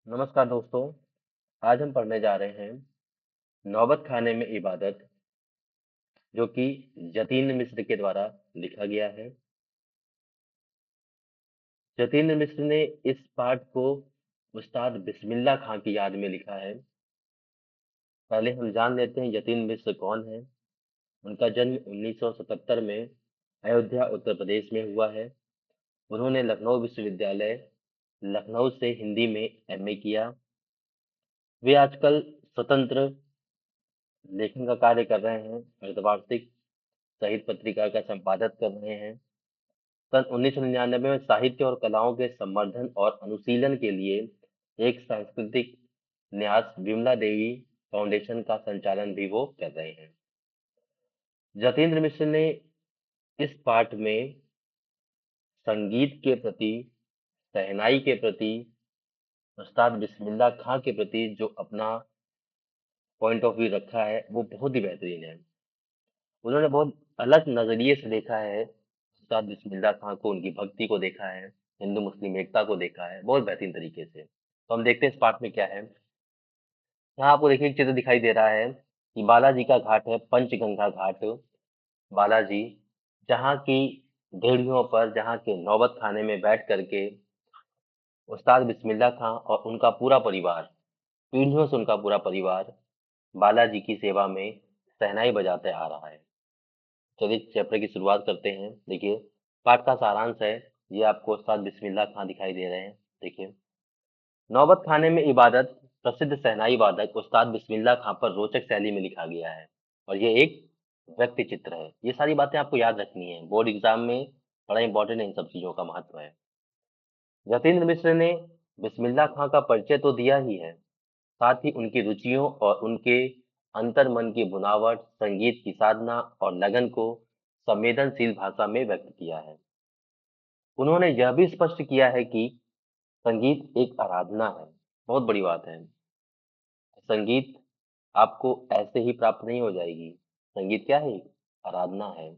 नमस्कार दोस्तों। आज हम पढ़ने जा रहे हैं नौबत खाने में इबादत, जो कि जतीन मिस्र के द्वारा लिखा गया है। जतीन मिस्र ने इस पाठ को उस्ताद बिस्मिल्लाह खां की याद में लिखा है। पहले हम जान लेते हैं जतीन मिस्र कौन है। उनका जन्म 1977 में अयोध्या उत्तर प्रदेश में हुआ है। उन्होंने लखनऊ विश्वविद्यालय लखनऊ से हिंदी में एमए किया। वे आजकल स्वतंत्र लेखन का कार्य कर रहे हैं। अर्धवार्षिक साहित्य पत्रिका का संपादक कर रहे हैं। सन 1999 में साहित्य और कलाओं के संवर्धन और अनुशीलन के लिए एक सांस्कृतिक न्यास विमला देवी फाउंडेशन का संचालन भी वो कर रहे हैं। जतेंद्र मिश्र ने इस पाठ में संगीत के प्रति, शहनाई के प्रति, उस्ताद बिस्मिल्लाह खां के प्रति जो अपना पॉइंट ऑफ व्यू रखा है वो बहुत ही बेहतरीन है। उन्होंने बहुत अलग नजरिए से देखा है उस्ताद बिस्मिल्लाह खां को, उनकी भक्ति को देखा है, हिंदू मुस्लिम एकता को देखा है बहुत बेहतरीन तरीके से। तो हम देखते हैं इस पाठ में क्या है। यहाँ आपको देखिए एक चित्र दिखाई दे रहा है कि बालाजी का घाट है, पंचगंगा घाट बालाजी, जहाँ की भेड़ियों पर, जहाँ के नौबत खाने में बैठ करके उस्ताद बिस्मिल्लाह खां और उनका पूरा परिवार, पीढ़ियों से उनका पूरा परिवार बालाजी की सेवा में शहनाई बजाते आ रहा है। चलिए चैप्टर की शुरुआत करते हैं। देखिए पाठ का सारांश है, ये आपको उस्ताद बिस्मिल्लाह खां दिखाई दे रहे हैं। देखिए, नौबत खाने में इबादत प्रसिद्ध शहनाई वादक उस्ताद बिस्मिल्लाह खां पर रोचक शैली में लिखा गया है और ये एक व्यक्ति चित्र है। ये सारी बातें आपको याद रखनी है, बोर्ड एग्जाम में बड़ा इंपॉर्टेंट है, इन सब चीजों का महत्व है। जतीन्द्र मिश्र ने बिस्मिल्लाह खां का परिचय तो दिया ही है, साथ ही उनकी रुचियों और उनके अंतर्मन की बुनावट, संगीत की साधना और लगन को संवेदनशील भाषा में व्यक्त किया है। उन्होंने यह भी स्पष्ट किया है कि संगीत एक आराधना है। बहुत बड़ी बात है। संगीत आपको ऐसे ही प्राप्त नहीं हो जाएगी। संगीत क्या है? आराधना है।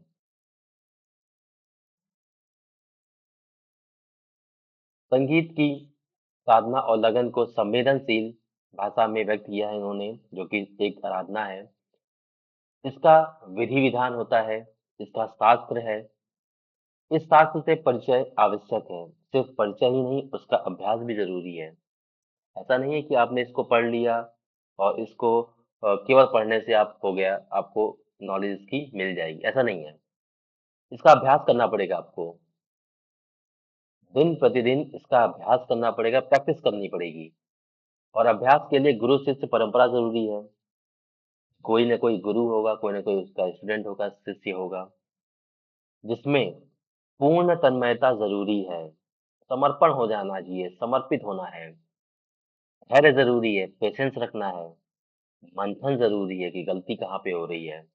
संगीत की साधना और लगन को संवेदनशील भाषा में व्यक्त किया है इन्होंने, जो कि एक आराधना है। इसका विधि विधान होता है, इसका शास्त्र है। इस शास्त्र से परिचय आवश्यक है। सिर्फ परिचय ही नहीं, उसका अभ्यास भी जरूरी है। ऐसा नहीं है कि आपने इसको पढ़ लिया और इसको केवल पढ़ने से आप हो गया, आपको नॉलेज इसकी मिल जाएगी, ऐसा नहीं है। इसका अभ्यास करना पड़ेगा आपको। दिन प्रतिदिन इसका अभ्यास करना पड़ेगा, प्रैक्टिस करनी पड़ेगी। और अभ्यास के लिए गुरु शिष्य परंपरा जरूरी है। कोई ना कोई गुरु होगा, कोई ना कोई उसका स्टूडेंट होगा, शिष्य होगा, जिसमें पूर्ण तन्मयता जरूरी है। समर्पण हो जाना चाहिए, समर्पित होना है। धैर्य जरूरी है, पेशेंस रखना है। मंथन जरूरी है कि गलती कहाँ पे हो रही है।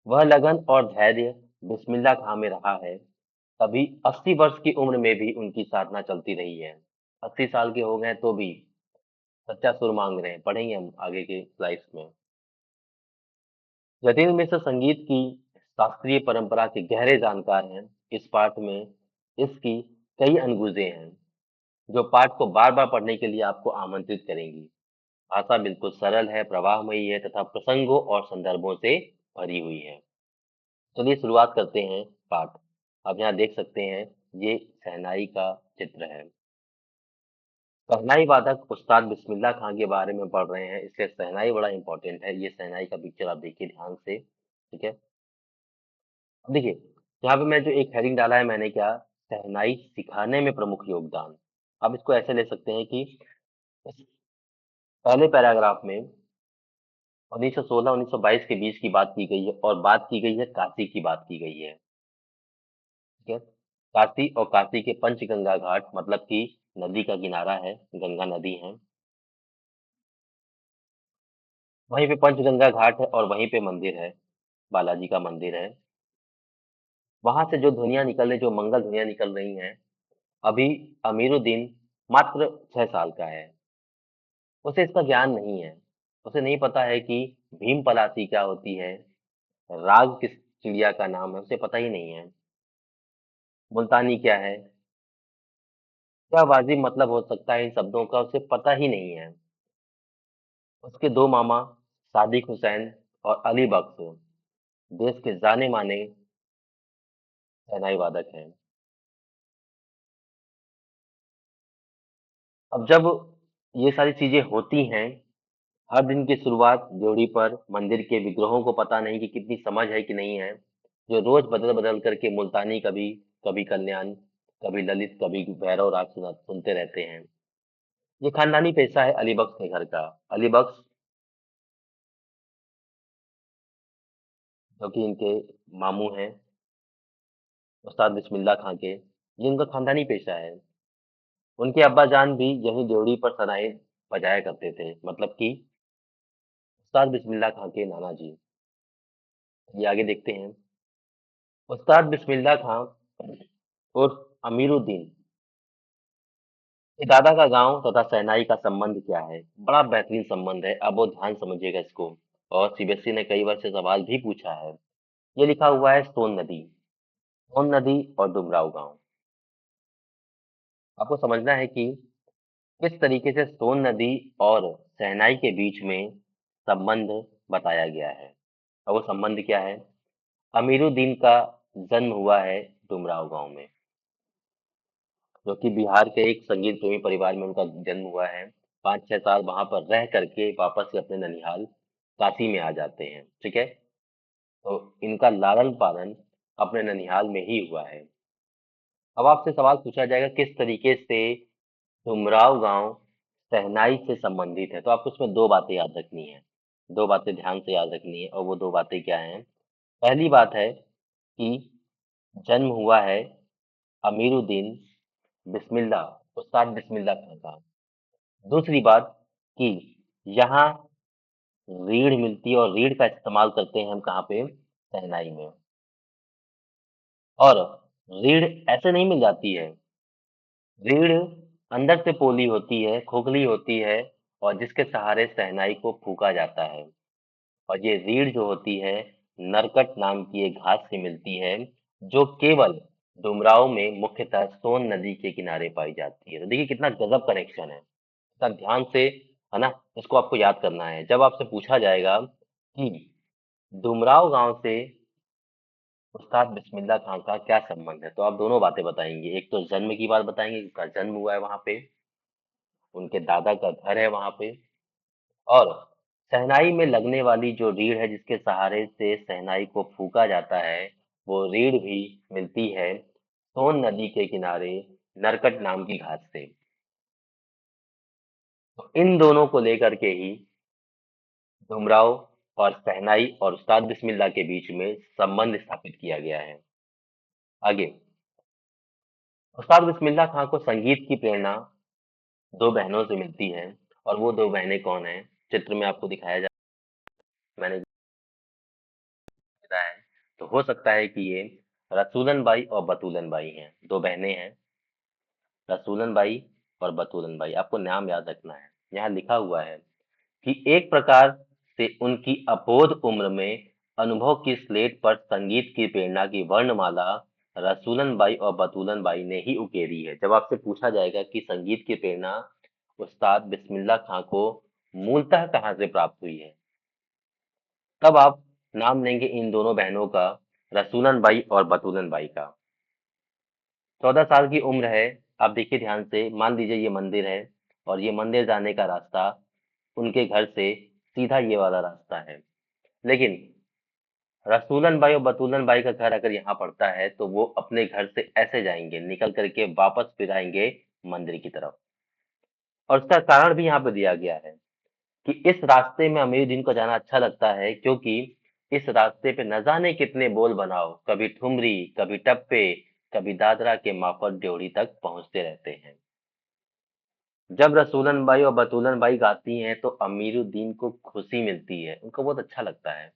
वह लगन और धैर्य बिस्मिल्लाह खां में रहा है, तभी 80 वर्ष की उम्र में भी उनकी साधना चलती रही है। 80 साल के हो गए तो भी सच्चा सुर मांग रहे हैं। पढ़ेंगे हम आगे के स्लाइड्स में। जतीन मिश्र संगीत की शास्त्रीय परंपरा के गहरे जानकार हैं। इस पाठ में इसकी कई अनुगुजे हैं, जो पाठ को बार बार पढ़ने के लिए आपको आमंत्रित करेंगी। भाषा बिल्कुल सरल है, प्रवाहमयी है तथा प्रसंगों और संदर्भों से भरी हुई है। चलिए शुरुआत करते हैं पाठ। अब यहाँ देख सकते हैं, ये शहनाई का चित्र है। शहनाई वादक उस्ताद बिस्मिल्लाह खां के बारे में पढ़ रहे हैं, इसलिए शहनाई बड़ा इंपॉर्टेंट है। ये शहनाई का पिक्चर आप देखिए ध्यान से। ठीक है, अब देखिए यहाँ पे मैं जो एक हेडिंग डाला है मैंने, क्या, शहनाई सिखाने में प्रमुख योगदान। आप इसको ऐसे ले सकते हैं कि इस पहले पैराग्राफ में 1916-1922 के बीच की बात की गई है और बात की गई है काशी की बात की गई है। ठीक है, काशी और काशी के पंचगंगा घाट, मतलब कि नदी का किनारा है, गंगा नदी है, वहीं पे पंचगंगा घाट है और वहीं पे मंदिर है, बालाजी का मंदिर है। वहां से जो ध्वनियां निकल रही, जो मंगल ध्वनियां निकल रही हैं, अभी अमीरुद्दीन मात्र 6 साल का है। उसे इसका ज्ञान नहीं है। उसे नहीं पता है कि भीम पलासी क्या होती है, राग किस चिड़िया का नाम है, उसे पता ही नहीं है। मुल्तानी क्या है, क्या वाजिब मतलब हो सकता है इन शब्दों का उसे पता ही नहीं है। उसके दो मामा सादिक हुसैन और अली बख्श देश के जाने माने शहनाई वादक हैं। अब जब ये सारी चीजें होती हैं, हर दिन की शुरुआत ड्योढ़ी पर मंदिर के विग्रहों को पता नहीं कि कितनी समझ है कि नहीं है, जो रोज बदल बदल करके मुल्तानी कभी कभी कल्याण, कभी ललित, कभी भैरव राग सुनते रहते हैं। ये खानदानी पेशा है अली बख्श के घर का। अली बख्श जो कि इनके मामू हैं, उस्ताद बिस्मिल्लाह खां के, ये उनका खानदानी पेशा है। उनके अब्बा जान भी यही ड्योढ़ी पर सराय बजाया करते थे, मतलब कि उस्ताद बिस्मिल्लाह खां के नाना जी। ये आगे देखते हैं। उस्ताद बिस्मिल्लाह खां उर्फ अमीरुद्दीन के दादा का गांव तथा शहनाई का संबंध क्या है? बड़ा बेहतरीन संबंध है। अब वो ध्यान समझिएगा इसको। और सीबीएसई ने कई बार से सवाल भी पूछा है। ये लिखा हुआ है सोन नदी। सोन नदी और डुमराव गांव। आपको समझना है कि किस तरीके से सोन नदी और शहनाई के बीच में संबंध बताया गया है। और वो संबंध क्या है? अमीरुद्दीन का जन्म हुआ है डुमराव गांव में, जो कि बिहार के एक संगीत प्रेमी परिवार में उनका जन्म हुआ है। 5-6 साल वहां पर रह करके वापस से अपने ननिहाल काशी में आ जाते हैं। ठीक है, तो इनका लालन पालन अपने ननिहाल में ही हुआ है। अब आपसे सवाल पूछा जाएगा किस तरीके से डुमराव गांव शहनाई से संबंधित है, तो आपको उसमें दो बातें याद रखनी है। दो बातें ध्यान से याद रखनी है, और वो दो बातें क्या हैं? पहली बात है कि जन्म हुआ है अमीरुद्दीन बिस्मिल्लाह उस्ताद बिस्मिल्लाह खां का। दूसरी बात कि यहाँ रीढ़ मिलती है, और रीढ़ का इस्तेमाल करते हैं हम कहाँ पे? शहनाई में। और रीढ़ ऐसे नहीं मिल जाती है। रीढ़ अंदर से पोली होती है, खोखली होती है, और जिसके सहारे शहनाई को फूंका जाता है। और ये रीढ़ जो होती है, नरकट नाम की एक घास से मिलती है, जो केवल डुमराव में मुख्यतः सोन नदी के किनारे पाई जाती है। तो देखिए कितना गजब कनेक्शन है। इतना ध्यान से, है ना, इसको आपको याद करना है। जब आपसे पूछा जाएगा कि डुमराव गांव से उस्ताद बिस्मिल्लाह खां का क्या संबंध है, तो आप दोनों बातें बताएंगे। एक तो जन्म की बात बताएंगे, उनका जन्म हुआ है वहां पे, उनके दादा का घर है वहां पे, और शहनाई में लगने वाली जो रीढ़ है जिसके सहारे से शहनाई को फूका जाता है, वो रीढ़ भी मिलती है सोन नदी के किनारे नरकट नाम की घास से। तो इन दोनों को लेकर के ही डुमराव और शहनाई और उस्ताद बिस्मिल्लाह के बीच में संबंध स्थापित किया गया है। आगे, उस्ताद बिस्मिल्लाह खां को संगीत की प्रेरणा दो बहनों से मिलती है। और वो दो बहनें कौन हैं? चित्र में आपको दिखाया जा, मैंने बताया है। तो हो सकता है कि ये रसूलन बाई और बतूलन बाई हैं, दो बहनें हैं, रसूलन बाई और बतूलन बाई। आपको नाम याद रखना है। यहाँ लिखा हुआ है कि एक प्रकार से उनकी अबोध उम्र में अनुभव की स्लेट पर संगीत की प्रेरणा की वर्णमाला रसूलन बाई और बतूलन बाई ने ही उकेरी है। जब आपसे पूछा जाएगा कि संगीत की प्रेरणा उस्ताद बिस्मिल्लाह खां को मूलतः कहाँ से प्राप्त हुई है, तब आप नाम लेंगे इन दोनों बहनों का, रसूलन बाई और बतूलन बाई का। 14 साल की उम्र है। आप देखिए ध्यान से, मान लीजिए ये मंदिर है, और ये मंदिर जाने का रास्ता उनके घर से सीधा ये वाला रास्ता है। लेकिन रसूलन बाई और बतूलन बाई का घर अगर यहाँ पड़ता है, तो वो अपने घर से ऐसे जाएंगे, निकल करके वापस फिर आएंगे मंदिर की तरफ। और उसका कारण भी यहाँ पे दिया गया है कि इस रास्ते में अमीरुद्दीन को जाना अच्छा लगता है, क्योंकि इस रास्ते पे न जाने कितने बोल बनाओ, कभी ठुमरी, कभी टप्पे, कभी दादरा के माफक ड्योढ़ी तक पहुंचते रहते हैं। जब रसूलन बाई और बतूलन बाई गाती हैं तो अमीरुद्दीन को खुशी मिलती है, उनको बहुत अच्छा लगता है।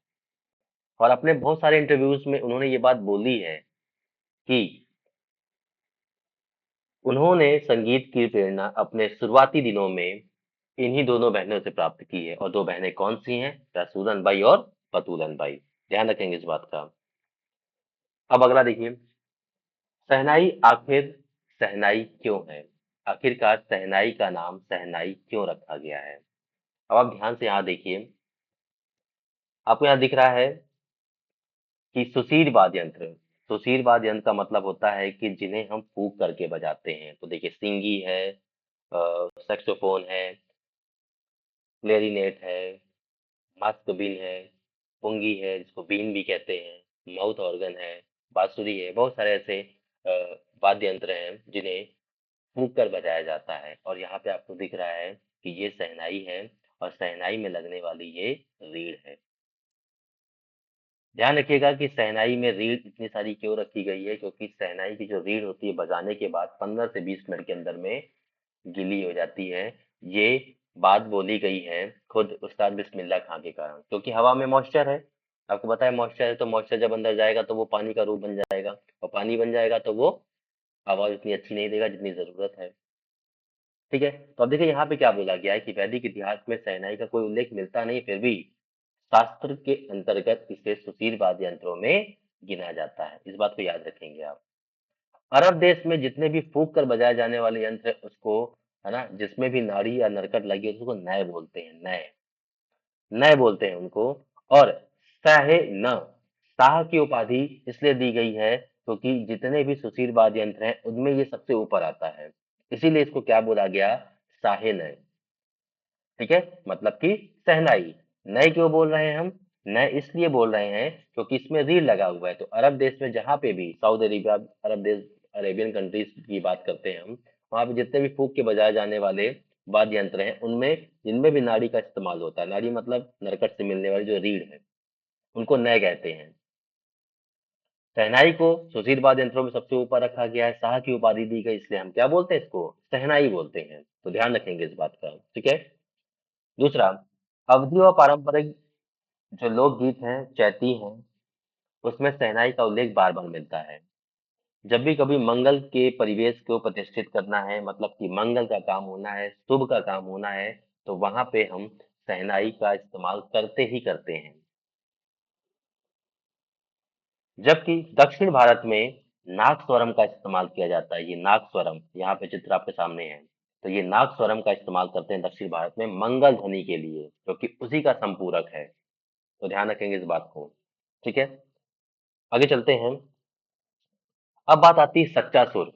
और अपने बहुत सारे इंटरव्यूज में उन्होंने ये बात बोली है कि उन्होंने संगीत की प्रेरणा अपने शुरुआती दिनों में इन्हीं दोनों बहनों से प्राप्त की है। और दो बहनें कौन सी हैं? रसूलन बाई और बतूलन बाई। ध्यान रखेंगे इस बात का। अब अगला देखिए, शहनाई आखिर शहनाई क्यों है? आखिरकार शहनाई का नाम शहनाई क्यों रखा गया है? अब आप ध्यान से यहाँ देखिए, आपको यहाँ दिख रहा है कि सुशीर वाद्य यंत्र। सुशीर वाद्य यंत्र का मतलब होता है कि जिन्हें हम फूंक करके बजाते हैं। तो देखिए, सिंगी है, सैक्सोफोन है, क्लेरिनेट है, मास्कबीन है, पुंगी है जिसको बीन भी कहते हैं, माउथ ऑर्गन है, बांसुरी है, बहुत सारे ऐसे अ, वाद्य यंत्र हैं जिन्हें फूंक कर बजाया जाता है। और यहाँ पे आपको दिख रहा है कि ये शहनाई है और शहनाई में लगने वाली ये रीढ़ है। ध्यान रखिएगा कि शहनाई में रीढ़ इतनी सारी क्यों रखी गई है, क्योंकि शहनाई की जो रीढ़ होती है बजाने के बाद 15 से 20 मिनट के अंदर में गीली हो जाती है। ये बात बोली गई है खुद उस्ताद बिस्मिल्लाह खां के कारण, क्योंकि हवा में मॉइस्चर है। आपको पता है मॉइस्चर है, तो मॉइस्चर जब अंदर जाएगा तो वो पानी का रूप बन जाएगा, और पानी बन जाएगा तो वो आवाज उतनी अच्छी नहीं देगा जितनी जरूरत है। ठीक है, तो अब देखिए यहाँ पे क्या बोला गया है कि वैदिक इतिहास में शहनाई का कोई उल्लेख मिलता नहीं, फिर भी शास्त्र के अंतर्गत इसे सुशील वाद्य यंत्रों में गिना जाता है। इस बात को याद रखेंगे आप। अरब देश में जितने भी फूंक कर बजाए जाने वाले यंत्र है उसको, है ना, जिसमें भी नाड़ी या नरकट लगी है उसको नय बोलते हैं। नय, नय बोलते हैं उनको। और साहे न, शाह की उपाधि इसलिए दी गई है क्योंकि जितने भी सुशील वाद्य यंत्र हैं उनमें ये सबसे ऊपर आता है, इसीलिए इसको क्या बोला गया, साहे नय। ठीक है, मतलब कि शहनाई। नए क्यों बोल रहे हैं हम, नए इसलिए बोल रहे हैं क्योंकि इसमें रील लगा हुआ है। तो अरब देश में जहाँ पे भी सऊदी अरेबिया, अरब देश, अरेबियन कंट्रीज की बात करते हैं हम, वहाँ पे जितने भी फूक के बजाए जाने वाले वाद्य यंत्र हैं उनमें जिनमें भी नाड़ी का इस्तेमाल होता है, नाड़ी मतलब नरकट से मिलने वाली जो रीढ़ है, उनको नए कहते हैं। शहनाई को सुशील वाद्य यंत्रों में सबसे ऊपर रखा गया है, शाह की उपाधि दी गई, इसलिए हम क्या बोलते हैं, इसको शहनाई बोलते हैं। तो ध्यान रखेंगे इस बात का। ठीक है, दूसरा, अवधि और पारंपरिक जो लोकगीत हैं, चैती हैं, उसमें शहनाई का उल्लेख बार बार मिलता है। जब भी कभी मंगल के परिवेश को प्रतिष्ठित करना है, मतलब कि मंगल का काम होना है, शुभ का काम होना है, तो वहां पे हम शहनाई का इस्तेमाल करते ही करते हैं। जबकि दक्षिण भारत में नाग स्वरम का इस्तेमाल किया जाता है। ये नाग स्वरम यहाँ पे चित्र आपके सामने है। तो ये नाग स्वरम का इस्तेमाल करते हैं दक्षिण भारत में मंगल ध्वनि के लिए, क्योंकि उसी का संपूरक है। तो ध्यान रखेंगे इस बात को। ठीक है, आगे चलते हैं। अब बात आती है सच्चा सुर।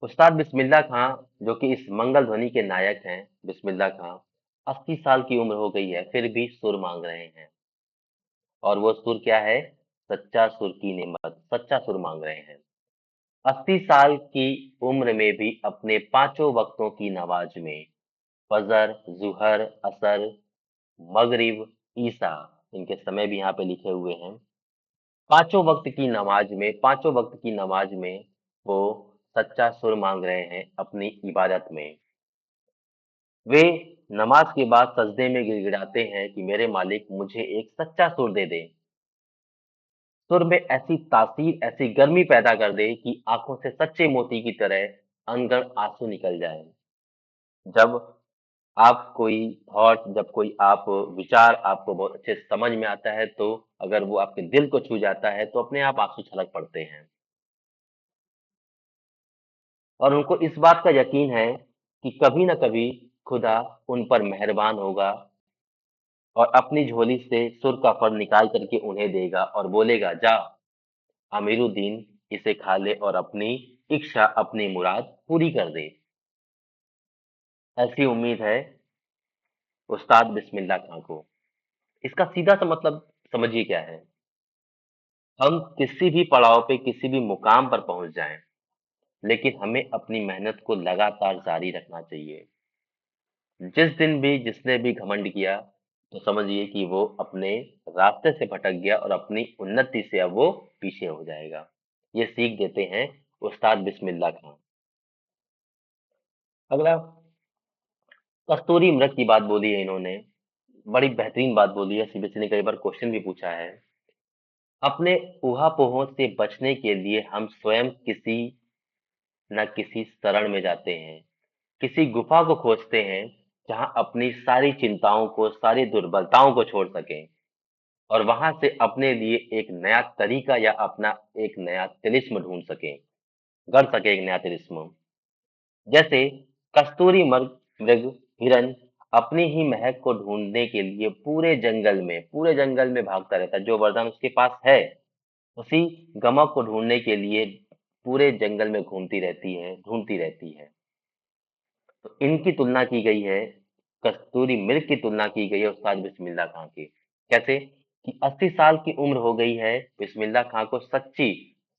उस्ताद बिस्मिल्लाह खां, जो कि इस मंगल ध्वनि के नायक हैं, बिस्मिल्लाह खां 80 साल की उम्र हो गई है, फिर भी सुर मांग रहे हैं। और वो सुर क्या है, सच्चा सुर की नेमत, सच्चा सुर मांग रहे हैं। 80 साल की उम्र में भी अपने पांचों वक्तों की नमाज में, फजर, जुहर, असर, मगरिब, ईसा, इनके समय भी यहाँ पे लिखे हुए हैं। पांचों वक्त की नमाज में, पांचों वक्त की नमाज में वो सच्चा सुर मांग रहे हैं अपनी इबादत में। वे नमाज के बाद सजदे में गिड़गिड़ाते हैं कि मेरे मालिक मुझे एक सच्चा सुर दे दे, सुर में ऐसी तासीर, ऐसी गर्मी पैदा कर दे कि आंखों से सच्चे मोती की तरह अनगढ़ आंसू निकल जाए। जब आप कोई थॉट, जब कोई आप विचार आपको बहुत अच्छे से समझ में आता है, तो अगर वो आपके दिल को छू जाता है तो अपने आप आंसू छलक पड़ते हैं। और उनको इस बात का यकीन है कि कभी न कभी खुदा उन पर मेहरबान होगा और अपनी झोली से सुर का फल निकाल करके उन्हें देगा और बोलेगा, जा अमीरुद्दीन, इसे खा ले और अपनी इच्छा, अपनी मुराद पूरी कर दे। ऐसी उम्मीद है उस्ताद बिस्मिल्लाह खां को। इसका सीधा सा मतलब समझिए क्या है। हम किसी भी पड़ाव पे, किसी भी मुकाम पर पहुंच जाएं, लेकिन हमें अपनी मेहनत को लगातार जारी रखना चाहिए। जिस दिन भी जिसने भी घमंड किया, तो समझिए कि वो अपने रास्ते से भटक गया और अपनी उन्नति से अब वो पीछे हो जाएगा। ये सीख देते हैं उस्ताद बिस्मिल्लाह खां। अगला, कस्तूरी मृग की बात बोली है इन्होंने, बड़ी बेहतरीन बात बोली है। सीबीएसई ने कई बार क्वेश्चन भी पूछा है। अपने ऊहापोह से बचने के लिए हम स्वयं किसी न किसी शरण में जाते हैं, किसी गुफा को खोजते हैं जहां अपनी सारी चिंताओं को, सारी दुर्बलताओं को छोड़ सकें और वहां से अपने लिए एक नया तरीका या अपना एक नया तिलिस्म ढूंढ सके, गढ़ सके एक नया तिलिस्म। जैसे कस्तूरी मृग मृग हिरन अपनी ही महक को ढूंढने के लिए पूरे जंगल में भागता रहता है। जो वरदान उसके पास है, उसी गमक को ढूंढने के लिए पूरे जंगल में घूमती रहती है, ढूंढती रहती है। तो इनकी तुलना की गई है, कस्तूरी मृग की तुलना की गई है उस्ताद बिस्मिल्लाह खां की। कैसे कि 80 साल की उम्र हो गई है, बिस्मिल्लाह खां को सच्ची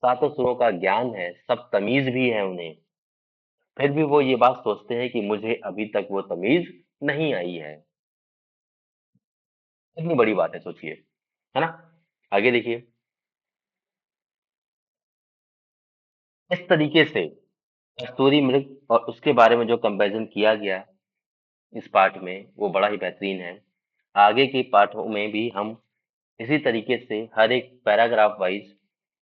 सातों सुरों का ज्ञान है, सब तमीज भी है उन्हें, फिर भी वो ये बात सोचते हैं कि मुझे अभी तक वो तमीज नहीं आई है। कितनी बड़ी बात है, सोचिए, है ना? आगे देखिए। इस तरीके से कस्तूरी मृग और उसके बारे में जो कंपैरिजन किया गया इस पाठ में, वो बड़ा ही बेहतरीन है। आगे के पाठों में भी हम इसी तरीके से हर एक पैराग्राफ वाइज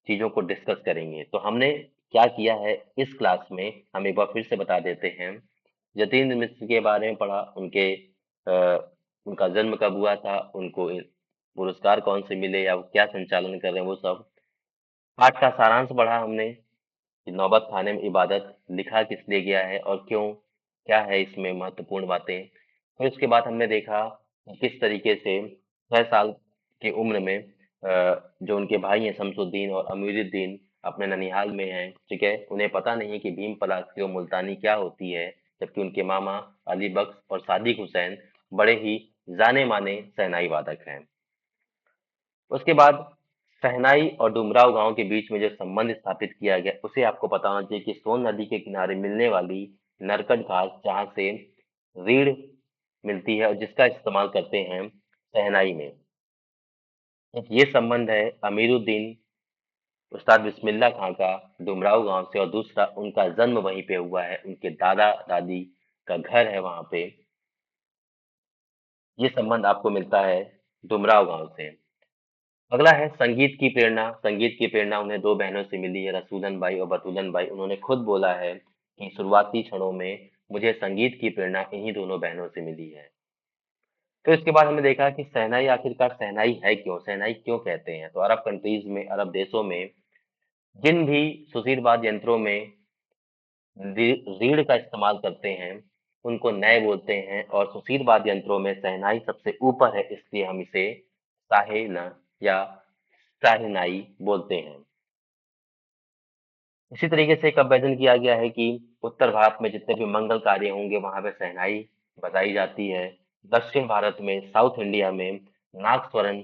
चीजों को डिस्कस करेंगे। तो हमने क्या किया है इस क्लास में, हम एक बार फिर से बता देते हैं। यतीन्द्र मिश्र के बारे में पढ़ा, उनका जन्म कब हुआ था, उनको पुरस्कार कौन से मिले या वो क्या संचालन कर रहे हैं, वो सब। पाठ का सारांश पढ़ा हमने कि नौबत खाने में इबादत लिखा किस लिए गया है और क्यों, क्या है इसमें महत्वपूर्ण बातें। फिर उसके बाद हमने देखा कि किस तरीके से 6 साल की उम्र में जो उनके भाई हैं शमसुद्दीन और अमीरुद्दीन अपने ननिहाल में हैं, ठीक है, उन्हें पता नहीं है कि भीम पलासी और मुल्तानी क्या होती है, जबकि उनके मामा अली बख्श और सादिक हुसैन बड़े ही जाने माने शहनाई वादक हैं। उसके बाद शहनाई और डुमराव गांव के बीच में जो संबंध स्थापित किया गया, उसे आपको पता होना चाहिए कि सोन नदी के किनारे मिलने वाली नरकट घास जहां से रीढ़ मिलती है और जिसका इस्तेमाल करते हैं शहनाई में, एक ये संबंध है अमीरुद्दीन उस्ताद बिस्मिल्लाह खां का डुमराव गांव से, और दूसरा उनका जन्म वहीं पे हुआ है, उनके दादा दादी का घर है वहां पे। ये संबंध आपको मिलता है डुमराव गांव से। अगला है संगीत की प्रेरणा। संगीत की प्रेरणा उन्हें दो बहनों से मिली है, रसूलन बाई और बतूलन बाई। उन्होंने खुद बोला है कि शुरुआती क्षणों में मुझे संगीत की प्रेरणा इन्हीं दोनों बहनों से मिली है। फिर इसके बाद हमने देखा कि शहनाई, आखिरकार शहनाई है क्यों, शहनाई क्यों कहते हैं। तो अरब कंट्रीज में, अरब देशों में जिन भी सुशीलवाद यंत्रों में रीढ़ का इस्तेमाल करते हैं उनको नए बोलते हैं, और सुशीलवाद यंत्रों में शहनाई सबसे ऊपर है, इसलिए हम इसे साहेना या शहनाई बोलते हैं। इसी तरीके से कंपैरिजन किया गया है कि उत्तर भारत में जितने भी मंगल कार्य होंगे वहां पे शहनाई बजाई जाती है। दक्षिण भारत में, साउथ इंडिया में नागस्वरम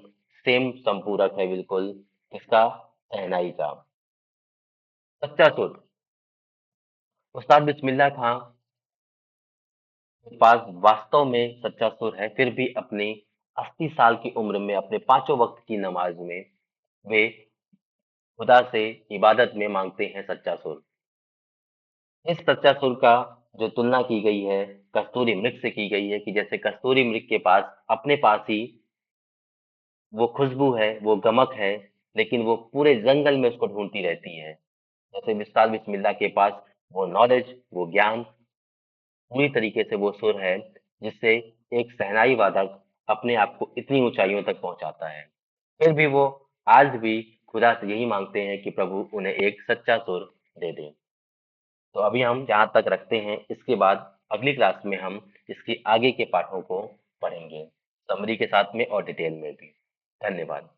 सेम संपूरक है बिल्कुल इसका, शहनाई का। सच्चा सुर, उस्ताद बिस्मिल्लाह खां के पास वास्तव में सच्चा सुर है, फिर भी अपनी 80 साल की उम्र में अपने पांचों वक्त की नमाज में वे खुदा से इबादत में मांगते हैं सच्चा सुर। इस सच्चा सुर का जो तुलना की गई है कस्तूरी मृग से की गई है, कि जैसे कस्तूरी मृग के पास अपने पास ही वो खुशबू है, वो गमक है, लेकिन वो पूरे जंगल में उसको ढूंढती रहती है। जैसे मिसाल बिस्मिल्लाह के पास वो नॉलेज, वो ज्ञान, पूरी तरीके से वो सुर है जिससे एक शहनाई वादक अपने आप को इतनी ऊंचाइयों तक पहुंचाता है। फिर भी वो आज भी खुदा से यही मांगते हैं कि प्रभु उन्हें एक सच्चा सुर दे दें। तो अभी हम यहाँ तक रखते हैं, इसके बाद अगली क्लास में हम इसकी आगे के पाठों को पढ़ेंगे, समरी के साथ में और डिटेल में भी। धन्यवाद।